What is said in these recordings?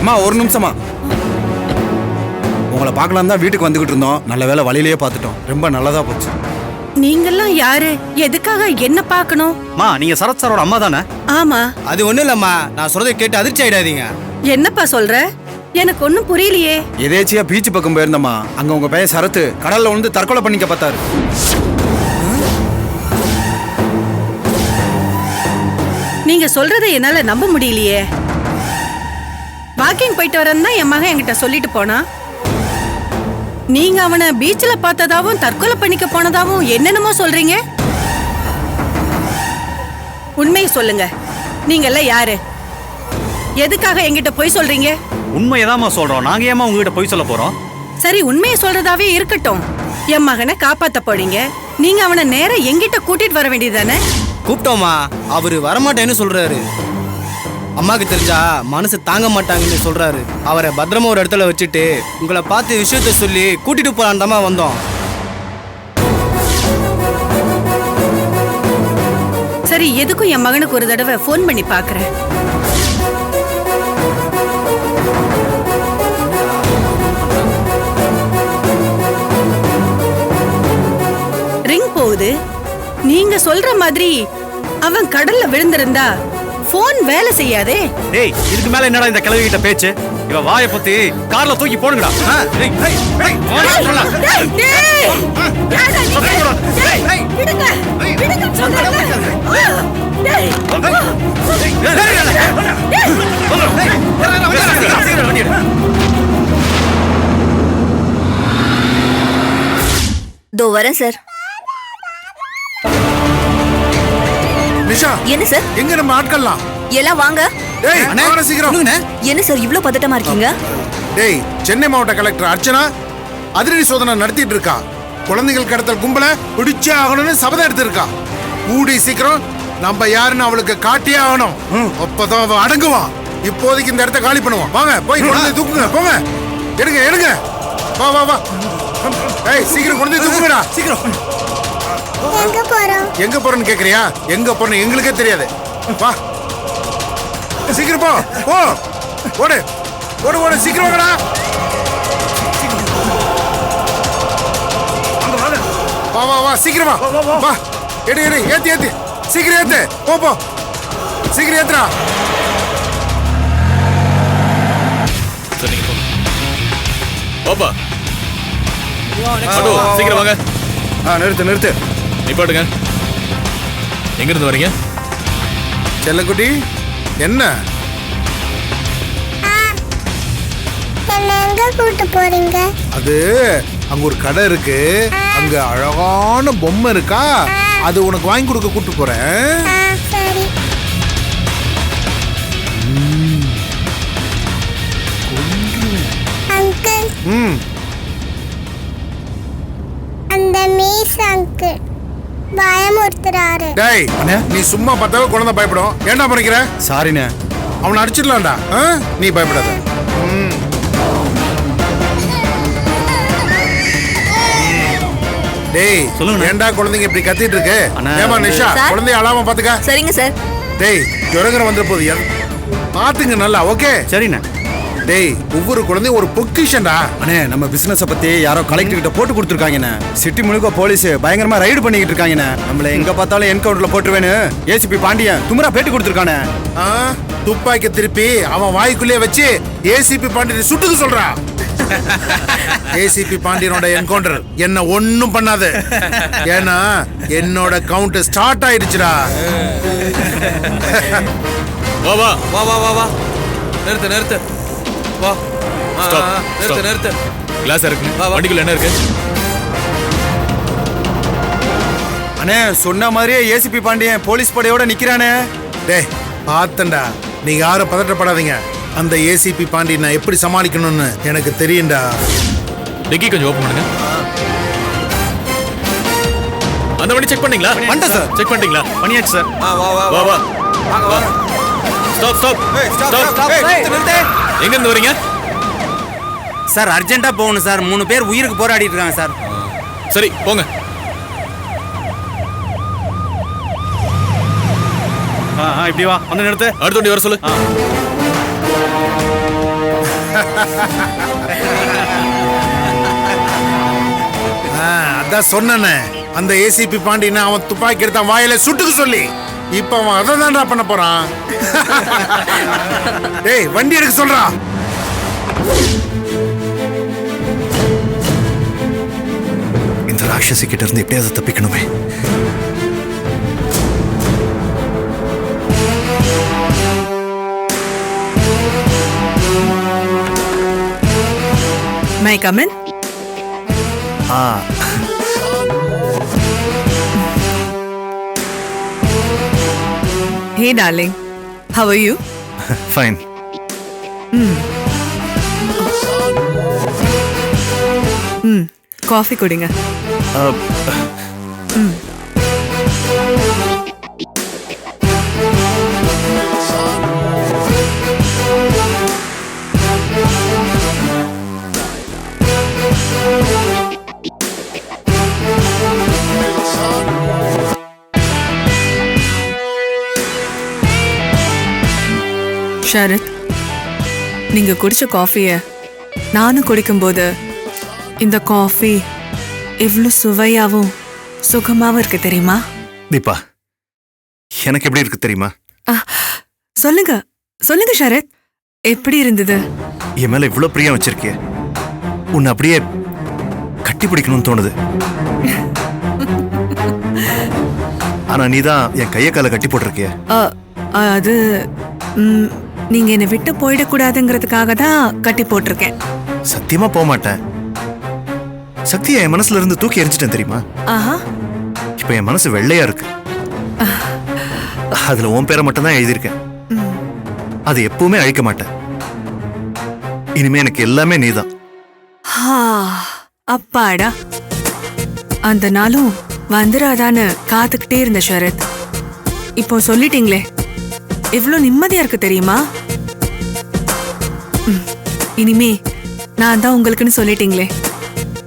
அம்மா ஒரு நிமிஷமா. உங்களை பார்க்கலாம் தான் வீட்டுக்கு வந்துகிட்டு இருந்தோம். நல்ல வேளை வழியிலேயே பார்த்துட்டோம். ரொம்ப நல்லதா போச்சு. நீங்கெல்லாம் யாரு? எதுக்காக என்ன பார்க்கணும்? மா நீங்க சரத் சாரோட அம்மா தானே? ஆமா. அது ஒண்ணும் இல்லம்மா, நான் சொல்றதை கேட்டு அதிர்ச்சி ஆயிடாதீங்க. என்னப்பா சொல்ற? எனக்கு ஒண்ணும் புரியலையே. எதேச்சியா பீச் பக்கம் போயிருந்தம்மா. அங்க உங்க பையன் சரத்து கடல்ல வந்து தற்கொலை பண்ணிக்க பார்த்தாரு. நீங்க சொல்றதை என்னால நம்ப முடியலையே. வாக்கிங் போயிட்டு வரேன்னு தான் என் மகன் என்கிட்ட சொல்லிட்டு போனா. நீங்க அவனை பீச்ல பார்த்ததாவும் தற்கொலை பண்ணிக்க போனதாவும் என்னென்னமோ சொல்றீங்க. உண்மையை சொல்லுங்க. நீங்க எல்லாம் யாரு? எதுக்காக என்கிட்ட பொய் சொல்றீங்க? உண்மையதாம்மா சொல்றோம். நாங்க ஏமா உங்ககிட்ட பொய் சொல்ல போறோம்? சரி, உண்மையை சொல்றதாவே இருக்கட்டும். என் மகனை காப்பாத்த போறீங்க. நீங்க அவனை நேரா என்கிட்ட கூட்டிட்டு வர வேண்டியதானே? கூப்பிட்டோமா, அவரு வரமாட்டேன்னு சொல்றாரு. அம்மாக்கு தெரிஞ்சா மனசு தாங்க மாட்டாங்கன்னு சொல்றாரு. அவரை பத்திரமா ஒரு இடத்துல வச்சுட்டு உங்களை பார்த்து விஷயத்த சொல்லி கூட்டிட்டு போலான்னு தான் வந்தோம். சரி, எதுக்கும் என் மகனுக்கு ஒரு தடவை ஃபோன் பண்ணி பாக்குறேன். ரிங் போகுது. நீங்க சொல்ற மாதிரி அவன் கடல்ல விழுந்திருந்தா போன் வேலை செய்யாதே. டேய், இதுக்கு மேல என்னடா இந்த கிழவி கிட்ட பேச்சு? இவ வாயை பத்தி கார்ல தூக்கி போடுங்கடா. தோ வரேன் சார். நிஷா, என்ன சார்? எங்க நம்ம ஆட்கள்லாம்? எல்லாம் வாங்க. டேய், வாங்க சீக்கிரம். என்ன சார் இவ்ளோ பதட்டமா இருக்கீங்க? டேய், சென்னை மாவட்ட கலெக்டர் அர்ச்சனா அதிரடி சோதனை நடத்திட்டு இருக்கா. குழந்தைகள் கடத்தல் கும்பல பிடிச்சே ஆகணும்னு சபதம் எடுத்திருக்கா. கூடி சீக்கிரம் நம்ம யாருன்னு அவளுக்கு காட்டியே ஆகணும். அப்பதான் அவன் அடங்குவான். இப்போதைக்கு இந்த இடத்த காலி பண்ணுவான். வாங்க போய் குழந்தை தூக்குங்க. போங்க, எடுங்க எடுங்க. வா வா வா. டேய், சீக்கிரம் குழந்தை தூக்குங்கடா. சீக்கிரம். எங்க போறோம்? எங்க போறோம்னு கேக்குறியா? எங்க போறோம் எங்களுக்கே தெரியாது. வா சீக்கிரம் போ. போ ஓடு ஓடு ஓடு. சீக்கிரம் வாங்கடா. வா வா வா சீக்கிரம் வா. வா எடு எடு. ஏத்து ஏத்து. சீக்கிரம் ஏத்து. போ போ சீக்கிரம் ஏத்துடா. பாப்பா சீக்கிரம் வாங்க. நிறுத்து நிறுத்து. நிப்பாட்டுங்க. எங்க இருந்து வரீங்க? செல்லக்குட்டி, என்ன எங்க கூட்டு போறீங்க? அது அங்க ஒரு கடை இருக்கு. அங்க அழகான பொம்மை இருக்கா. அது உனக்கு வாங்கி கொடுக்க கூட்டு போறேன். சரி. அங்கிள், அந்த மீஸ் அங்கிள் பயமுறுத்துறாரு. டேய், நீ சும்மா பார்த்தாவே குழந்தை பயப்படும். ஏன்டா பண்ணிக்கிற? சாரிண்ணே. அவனை அடிச்சிடலாம்டா. நீ பயப்படாத. டேய், சொல்லுங்க. ஏன்டா குழந்தைங்க இப்படி கத்திட்டு இருக்கு? ஏமா நிஷா, குழந்தைய அழாம பாத்துக்க. சரிங்க சார். டேய், ஜுரங்கர வந்துற போது பாத்துங்க நல்லா. ஓகே சரிண்ணே. டேய், ஒவ்வொரு குழந்தையும் ஒரு பொக்கிஷன்டா. அண்ணே, நம்ம பிசினஸ் பத்தி யாரோ கலெக்டர் கிட்ட போட்டு கொடுத்துருக்காங்கண்ணே. சிட்டி முழுக்க போலீஸ் பயங்கரமா ரைடு பண்ணிக்கிட்டு இருக்காங்கண்ணே. நம்மள எங்க பார்த்தாலும் என்கவுண்டர்ல போட்டுருவேன்னு ஏசிபி பாண்டியன் துமரா பேட்டி கொடுத்துருக்கானே. துப்பாக்கி திருப்பி அவன் வாய்க்குள்ளே வச்சு ஏசிபி பாண்டியன் சுட்டுக்கு சொல்றா. ஏசிபி பாண்டியனோட என்கவுண்டர் என்ன ஒண்ணும் பண்ணாது. ஏன்னா என்னோட கவுண்ட் ஸ்டார்ட் ஆயிடுச்சுடா. வா வா வா வா வா வா. நிறுத்து நிறுத்து. வா. நிறுத்து நிறுத்து. கிளாஸ் இருக்கு. வண்டிக்குள்ள என்ன இருக்கு? அண்ணே, சொன்ன மாதிரியே ஏசிபி பாண்டியன் போலீஸ் படையோட நிக்கிறானே. டேய், பார்த்தண்டா. நீங்க யாரும் பதட்டப்படாதீங்க. அந்த ஏசிபி பாண்டியன் நான் எப்படி சமாளிக்கணும்னு எனக்கு தெரியும்டா. டிக்கி கொஞ்சம் ஓபன் பண்ணுங்க. அந்த வண்டி செக் பண்ணீங்களா? பண்ணிட்டேன் சார். செக் பண்ணிட்டீங்களா? பண்ணியாச்சு சார். வா வா வா வா. வா வா. Stop stop stop. எங்க இருந்து வரீங்க? சார் அர்ஜென்ட்டா போகணும் சார். 3 பேர் உயிருக்கு போராடிட்டு இருக்காங்க சார். சரி போங்க. இப்படி வா. வந்து நிறுத்து. அடுத்த வண்டி வர சொல்லு. அதான் சொன்னேனே, அந்த ஏசிபி பாண்டியனை அவன் துப்பாக்கி எடுத்தான் வாயில சுட்டுக்கு சொல்லி. இப்ப அவன் அதை தான்டா பண்ண போறான். டேய் வண்டி எடுக்க சொல்றா. இந்த ராட்சசி கிட்ட இருந்து எப்படியாவது தப்பிக்கணுமே. May I come in? Hey darling, how are you? Fine. Coffee குடிங்க. ஷரத், நீங்க குடிச்ச காஃபிய நானும் குடிக்கும்போது இந்த காஃபி எவ்வளவு சுவையாவும் சுகமாவும் இருக்கு தெரியுமா? தீபா, எனக்கு எப்படி இருக்கு தெரியுமா? சொல்லுங்க சொல்லுங்க ஷரத், எப்படி இருந்தது? என் மேல இவ்வளவு பிரியம் வச்சிருக்கிய, உன்னை அப்படியே கட்டி பிடிக்கணும்னு தோணுது. ஆனா நீதான் என் கைய கால கட்டி போட்டிருக்கிய. அது நீங்க என்னை விட்டு போயிடக்கூடாதுங்கிறதுக்காக தான் கட்டி போட்டிருக்கேன். சத்தியமா போக மாட்டேன். சக்தியை என் மனசுல இருந்து தூக்கி எரிஞ்சிட்டேன் தெரியுமா? ஆஹா, இப்ப என் மனசு வெள்ளையா இருக்கு. அதுல உன் பேரை மட்டும் தான் எழுதியிருக்கேன். அது எப்பவுமே அழிக்க மாட்டேன். இனிமே எனக்கு எல்லாமே நீதான். அப்பாடா, அந்த நாளும் வந்துராதான்னு காத்துக்கிட்டே இருந்த ஷரத். இப்போ சொல்லிட்டீங்களே, எவ்வளவு நிம்மதியா இருக்கு தெரியுமா? இனிமே நான் தான் உங்களுக்குன்னு சொல்லிட்டீங்களே,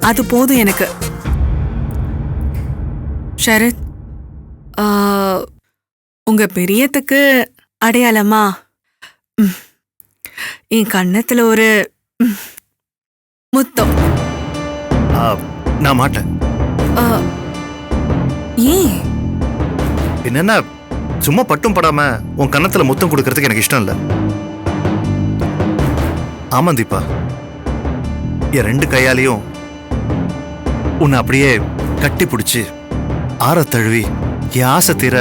அது போதும் எனக்கு. ஷரத், உங்க பிரியத்துக்கு அடையாளமா என் கண்ணத்துல ஒரு முத்தம். நான் மாட்டேன். ஏன்? என்னன்னா, சும்மா பட்டும் படாம உன் கன்னத்துல முத்தம் கொடுக்கறதுக்கு எனக்கு இஷ்டம் இல்ல. ஆமா தீபா, என் ரெண்டு கையாலையும் உன்னை அப்படியே கட்டி பிடிச்சு ஆற தழுவி என் ஆசை தீர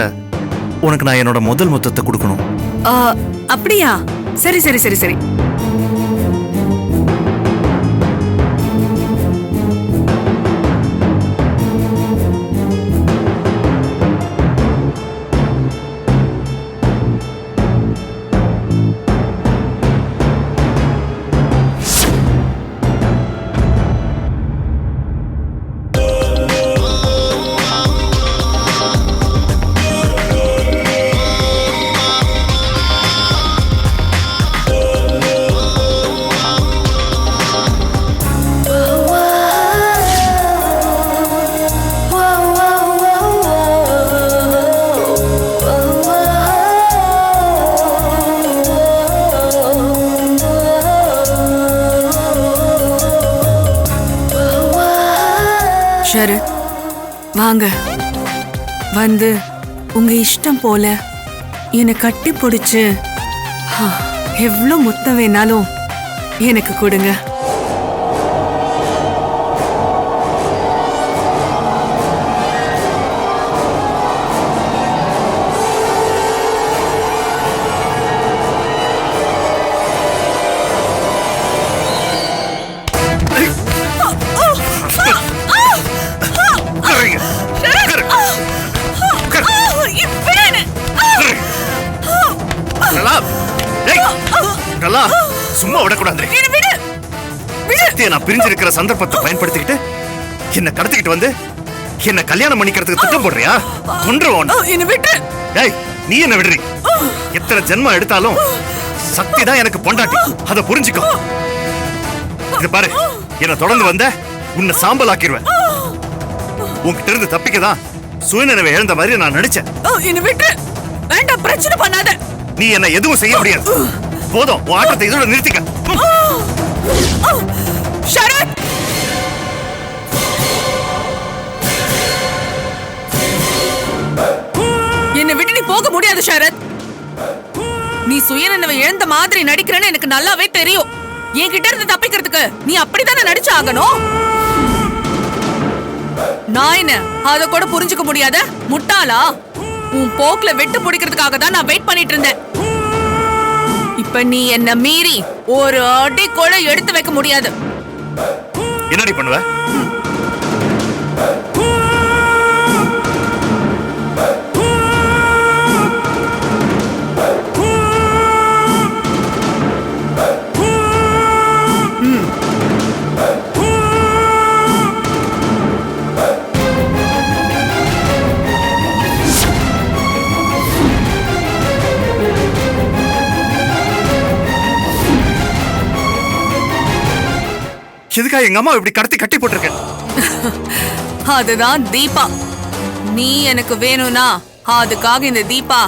உனக்கு நான் என்னோட முதல் முத்தத்தை கொடுக்கணும். அப்படியா? சரி சரி சரி சரி. ஷரத், வாங்க, வந்து உங்க இஷ்டம் போல என்னை கட்டி பிடிச்சு எவ்வளவு முத்தம் வேணாலும் எனக்கு கொடுங்க. சும்மா விடக்கூடாது. நான் பிரிஞ்சிருக்கிற சந்தர்ப்பத்தை பயன்படுத்திக்கிட்டு என்ன கடத்திக்கிட்டு வந்து என்ன கல்யாணம் பண்ணிக்கிறதுக்கு திட்டம் போடுறியா? கொன்றுவோம். நீ என்ன விடுறீ? எத்தனை ஜென்மம் எடுத்தாலும் சக்தி தான் எனக்கு பொண்டாட்டி, அதை புரிஞ்சுக்கோ. இது பாரு, என்ன தொடர்ந்து வந்த உன்னை சாம்பல் ஆக்கிடுவேன். உன்கிட்ட இருந்து தப்பிக்கதான் சுயநினைவை இழந்த மாதிரி நான் நடிச்சேன். வேண்டாம், பிரச்சனை பண்ணாத. நீ என்ன எதுவும் செய்ய முடியாது. போதும், உன் ஆட்டத்தை இதோட நிறுத்திக்க. போக முடியாது ஷரத். நீ சுயநினைவை இழந்த மாதிரி நடிக்கிறேன்னு எனக்கு நல்லாவே தெரியும். என்கிட்ட இருந்து தப்பிக்கிறதுக்கு நீ அப்படித்தானே நடிச்சு ஆகணும். நான் என்ன அத கூட புரிஞ்சுக்க முடியாத முட்டாளா? உன் போக்குல வெட்டு பிடிக்கிறதுக்காக தான் நான் வெயிட் பண்ணிட்டு இருந்தேன். இப்ப நீ என்ன மீறி ஒரு அடி கூட எடுத்து வைக்க முடியாது. என்னடி பண்ணுவ? எதுக்காக எங்க அம்மா இப்படி கடத்தி கட்டி போட்டிருக்க? அதுதான் தீபா. நீ எனக்கு வேணும்னா அதுக்காக இந்த தீபா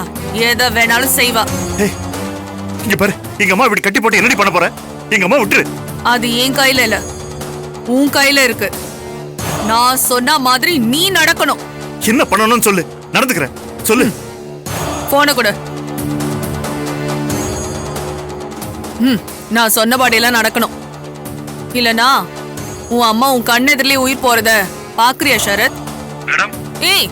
எதை வேணாலும் செய்வா. ஏய், இங்க பாரு, எங்க அம்மா இப்படி கட்டி போட்டு என்னடி பண்ண போற? எங்க அம்மா விட்டுரு. அது என் கையில இல்ல, உன் கையில இருக்கு. நான் சொன்ன மாதிரி நீ நடக்கணும். என்ன பண்ணணும்னு சொல்லு, நடந்துக்கிறேன். சொல்லு. போன கூட. நான் சொன்னபடியெல்லாம் நடக்கணும். இல்லனா உன் அம்மா உன் கண்ணெதிரிலே உயிர் போறத பாக்குறியா ஷரத்? மேடம். ஏய்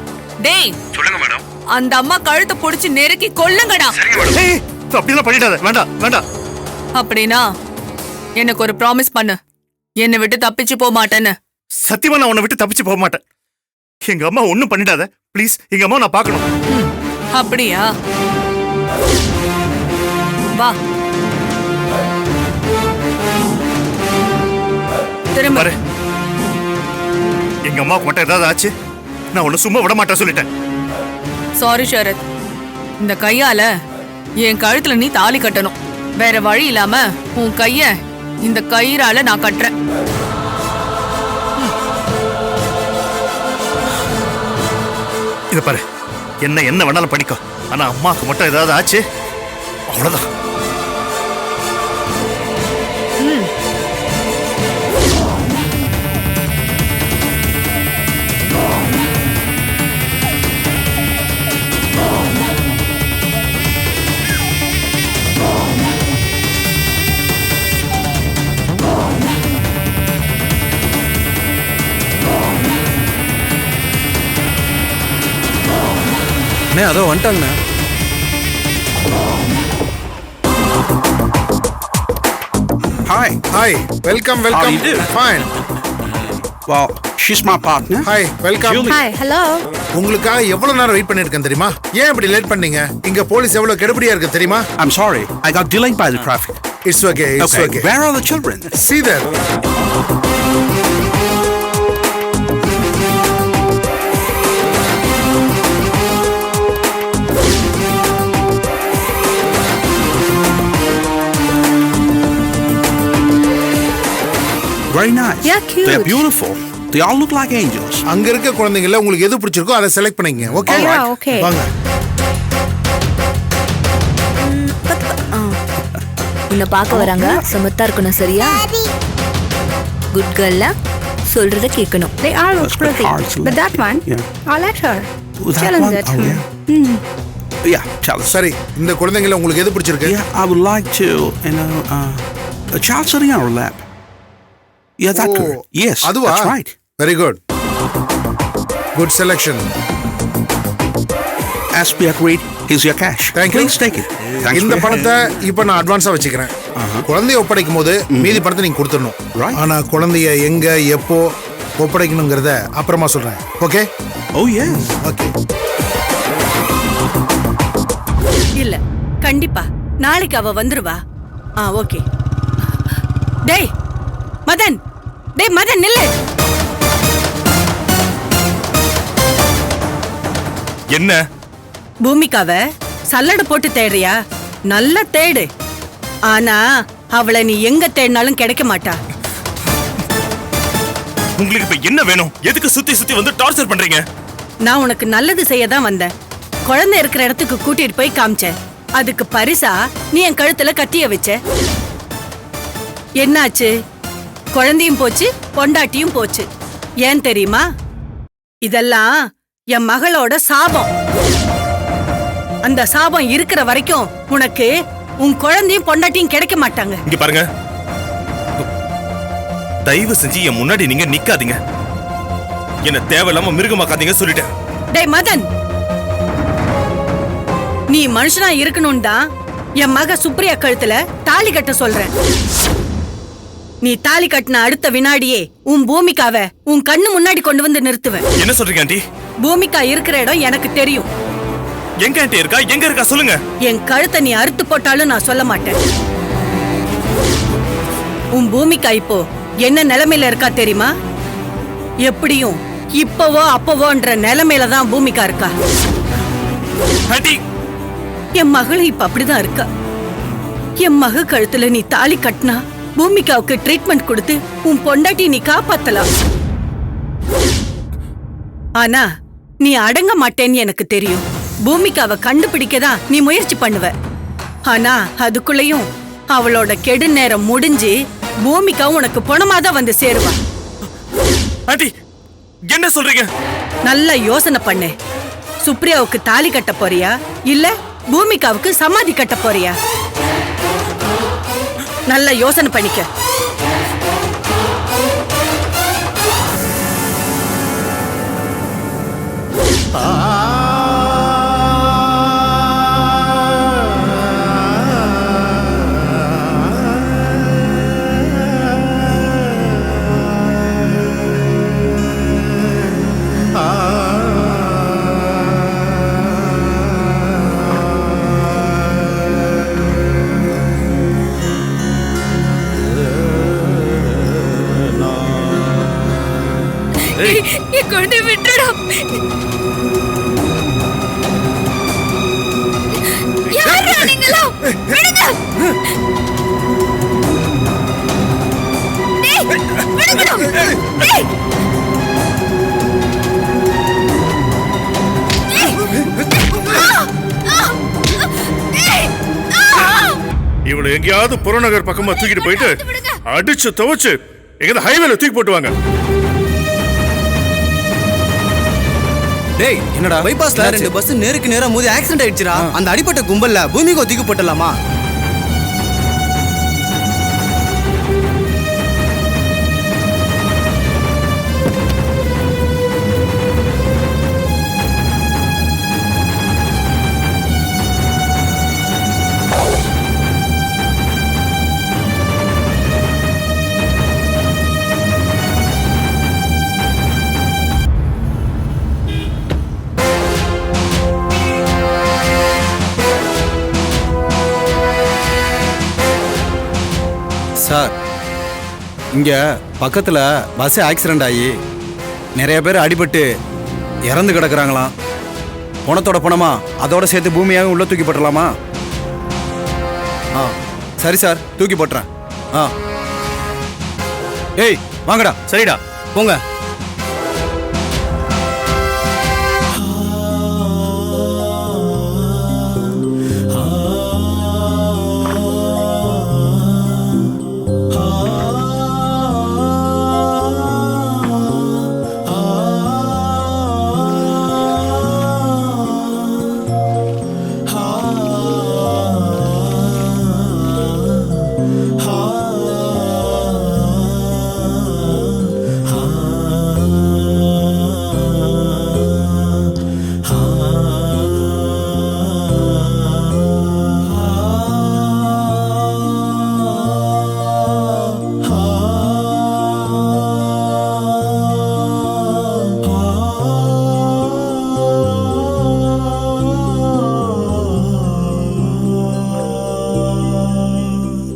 டேய், சொல்லுங்க மேடம். அந்த அம்மா கழுத்தை புடிச்சு நெருக்கி கொல்லுங்கடா. சரிங்க மேடம். ஏய், அப்படிலாம் பண்ணிடாத. வேண்டாம் வேண்டாம். அப்படினா எனக்கு ஒரு ப்ராமிஸ் பண்ணு, என்னை விட்டு தப்பிச்சு போக மாட்டேன்னு. சத்தியமா நான் உன்னை விட்டு தப்பிச்சு போக மாட்டேன். எங்க அம்மா ஒண்ணும் பண்ணிடாத ப்ளீஸ். எங்க அம்மா நான் பார்க்கணும். அப்படியா? வா திரும்ப. பாரு, எங்க அம்மாவுக்கு மட்டும் ஏதாவது ஆச்சு நான் உன்னை சும்மா விட மாட்டேன் சொல்லிட்டேன். சாரி ஷரத், இந்த கையால என் கழுத்துல நீ தாலி கட்டணும். வேற வழி இல்லாம உன் கைய இந்த கயிறால நான் கட்டுறேன். இத பாரு, என்ன வேணாலும் பண்ணிக்கோ. ஆனா அம்மாவுக்கு மட்டும் ஏதாவது ஆச்சு அவ்வளவுதான். அண்ணே அதோ வந்துட்டாங்கண்ணே. Hi hi welcome How do welcome. you do? Fine. Well, she's my partner. Hi welcome. Julie. Hi hello. உங்களுக்காக எவ்வளவு நேரம் வெயிட் பண்ணிருக்கேன் தெரியுமா? ஏன் இப்படி லேட் பண்ணீங்க? இங்க போலீஸ் எவ்வளவு கெடுபடியா இருக்கு தெரியுமா? I'm sorry. I got delayed by the traffic. It's okay it's Okay. Okay. Where are the children? See there. Very nice. Yeah, cute. They're beautiful. They all look like angels. அங்க இருக்க குழந்தைங்கள உங்களுக்கு எது பிடிச்சிருக்கோ அதை செலக்ட் பண்ணிக்கங்க. Okay? Yeah, okay. வாங்க. உன்னை பார்க்க வராங்க. சமத்தா இருக்கணும், சரியா? குட் கேர்ள்ல சொல்றத கேட்கணும். They all look That's good pretty. hearts, But that one, yeah. I like her. Oh, that Challenge one? that. Oh, yeah. Tell us. சரி, இந்த குழந்தைங்கள உங்களுக்கு எது பிடிச்சிருக்கு? Yeah, I would like to, a child sitting on our lap. Yeah, that girl. Yes, அதுவா? that's right. Very good. Good selection. As we agreed, here's your cash. Thank you. Please take it. Thanks இந்த for your பணத்தை help. இப்ப நான் அட்வான்ஸா வச்சுக்கிறேன். குழந்தைய ஒப்படைக்கும் போது மீதி பணத்தை நீங்க கொடுத்துடணும். Right. ஆனா குழந்தைய எங்க எப்போ ஒப்படைக்கணுங்கிறத அப்புறமா சொல்றேன். ஓகே? Oh, yes. ஓகே. இல்ல கண்டிப்பா நாளைக்கு அவ வந்துருவா. ஓகே. டேய் மதன், டேய் மதன் நில்லு. என்ன? பூமிகாவ சல்லடை போட்டு தேடுறியா? நல்லா தேடு. ஆனா அவளை நீ எங்க தேடினாலும் கிடைக்க மாட்டா. உங்களுக்கு இப்ப என்ன வேணும்? எதுக்கு சுத்தி சுத்தி வந்து டார்ச்சர் பண்றீங்க? நான் உனக்கு நல்லது செய்ய தான் வந்தேன். குழந்தை இருக்கிற இடத்துக்கு கூட்டிட்டு போய் காமிச்சேன். அதுக்கு பரிசா நீ என் கழுத்துல கத்திய வச்ச. என்னாச்சு? குழந்தையும் போச்சு, பொண்டாட்டியும் போச்சு. ஏன் தெரியுமா? இதெல்லாம் என் மகளோட சாபம். அந்த சாபம் இருக்கிற வரைக்கும் உனக்கு உன் குழந்தையும் பொண்டாட்டியும் கிடைக்க மாட்டாங்க. இங்க பாருங்க, தயவு செஞ்சு என் முன்னாடி நீங்க நிக்காதீங்க. என்ன தேவையில்லாம மிருகமாக்காதீங்க சொல்லிட்டேன். டேய் மதன், நீ மனுஷனா இருக்கணும் தான் என் மக சுப்ரியா கழுத்துல தாலி கட்ட சொல்றேன். நீ தாலி கட்டின அடுத்த வினாடியே உன் பூமிக்காவை உன் கண்ணு முன்னாடி கொண்டு வந்து நிறுத்துவேன். என்ன சொல்றீங்க ஆண்டி? பூமிகா இருக்கிற இடம் எனக்கு தெரியும். எங்க ஆண்டி இருக்கா? எங்க இருக்கா சொல்லுங்க. என் கழுத்தை நீ அறுத்து போட்டாலும் நான் சொல்ல மாட்டேன். உன் பூமிகா இப்போ என்ன நிலைமையில இருக்கா தெரியுமா? எப்படியும் இப்பவோ அப்பவோன்ற நிலைமையில தான் பூமிகா இருக்கா. ஆண்டி, என் மகளும் இப்ப அப்படிதான் இருக்கா. என் மக கழுத்துல நீ தாலி கட்டினா பூமிகாவுக்கு ட்ரீட்மெண்ட் கொடுத்து உன் பொண்டாட்டி நீ காப்பாத்தலாம். ஆனா நீ அடங்க மாட்டேன்னு எனக்கு தெரியும். பூமிகாவை கண்டுபிடிக்கதான் நீ முயற்சி பண்ணுவ. ஆனா அதுக்குள்ளயும் அவளோட கெடு நேரம் முடிஞ்சு பூமிகா உனக்கு பணமாதான் வந்து சேருவா. ஆண்டி என்ன சொல்றீங்க? நல்ல யோசனை பண்ணு. சுப்ரியாவுக்கு தாலி கட்ட போறியா இல்ல பூமிகாவுக்கு சமாதி கட்ட போறியா? நல்ல யோசனை பண்ணிக்க. என் குழந்தை விட்டுடா. யாரா நீங்களா? விடுங்க. டேய், விடுங்கடா. டேய். இவளை எங்கேயாவது புறநகர் பக்கமா தூக்கிட்டு போயிட்டு அடிச்சு துவச்சு எங்க ஹைவேல தூக்கி போட்டுவாங்க. டேய் என்னடா பைபாஸ்ல 2 பஸ் நேருக்கு நேரா மோதி ஆக்சிடென்ட் ஆயிடுச்சுடா. அந்த அடிப்பட்ட கும்பல்ல பூமிகா தூக்கி போட்டலாமா? சார், இங்க பக்கத்துல பஸ் ஆக்சிடென்ட் ஆகி நிறைய பேர் அடிபட்டு இறந்து கிடக்குறாங்களாம். பணத்தோட பணமா அதோட சேர்த்து பூமியாகவும் உள்ள தூக்கி போட்டலாமா? சரி சார், தூக்கி போட்டுறேன். ஏய் வாங்கடா. சரிடா போங்க.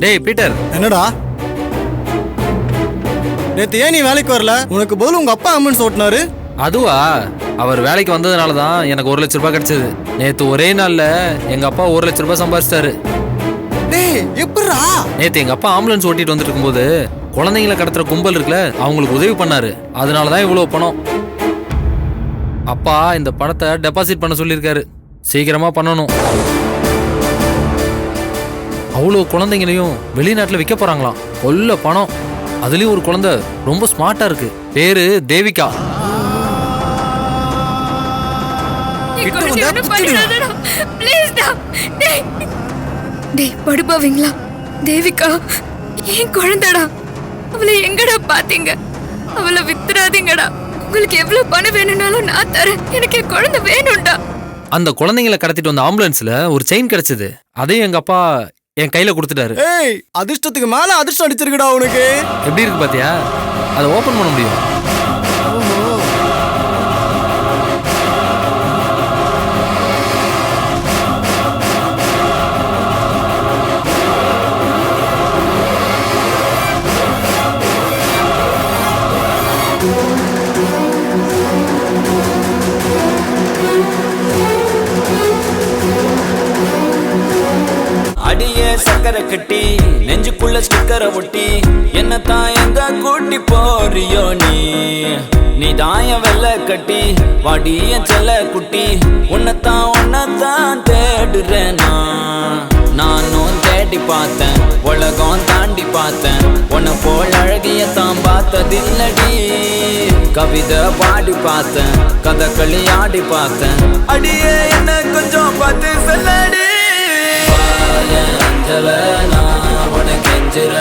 டேய் பீட்டர், என்னடா நேத்து ஏன் நீ வேலைக்கு வரல? உனக்கு பதில் உங்க அப்பா அம்மன்ஸ் ஓட்டினாரு. அதுவா? அவர் வேலைக்கு வந்ததுனால தான் எனக்கு 1 லட்ச ரூபாய் கிடைச்சது. நேத்து ஒரே நாள்ல எங்க அப்பா 1 லட்ச ரூபாய் சம்பாதிச்சிட்டாரு. டேய் எப்படிடா? நேத்து எங்க அப்பா ஆம்புலன்ஸ் ஓட்டிட்டு வந்துட்டு இருக்கும்போது குழந்தைங்களை கடத்துற கும்பல் இருக்குல்ல, அவங்களுக்கு உதவி பண்ணாரு. அதனால தான் இவ்வளவு பணம். அப்பா இந்த பணத்தை டெபாசிட் பண்ண சொல்லியிருக்காரு. சீக்கிரமா பண்ணணும். அவ்வளோ குழந்தைங்களையும் வெளிநாட்டுல விற்க போறாங்களாம். கொல்ல பணம். அதுலயும் ஒரு குழந்தை ரொம்ப ஸ்மார்ட்டா இருக்கு. பேரு தேவிகா. ப்ளீஸ் டேய் படுபாவீங்களா, தேவிகா என் குழந்தைடா, அவளை எங்கடா பாத்தீங்க? அவளை வித்துறாதீங்கடா. உங்களுக்கு எவ்வளவு பணம் வேணும்னாலும் நான் தரேன். எனக்கு என் குழந்தை வேணும்டா. அந்த குழந்தைங்களை கடத்திட்டு வந்த ஆம்புலன்ஸ்ல ஒரு செயின் கிடைச்சது. அதையும் எங்க அப்பா என் கையில கொடுத்துட்டாரு. ஏய், அதிர்ஷ்டத்துக்கு மேல அதிர்ஷ்டம் அடிச்சிருக்கடா உனக்கு. எப்படி இருக்கு பாத்தியா? அதை ஓபன் பண்ண முடியும். அடியே சக்கரை கட்டி நெஞ்சுக்குள்ள ஸ்டிக்கரை ஒட்டி என்னத்தான் எங்க கூட்டி போறியோ நீ தாயம் வெள்ள கட்டி வாடிய செல்ல குட்டி உன்னத்தான் தேடுறேன் நானும் தேடி பார்த்தேன், உலகம் தாண்டி பார்த்தேன், உன்னை போல் அழகியத்தான் பார்த்ததில்லடி. கவிதை பாடி பார்த்தேன், கதகளி ஆடி பார்த்தேன், அடியே என்ன கொஞ்சம் பார்த்து சொல்லடி. அஞ்சல நான் உனக்கு கெஞ்சுற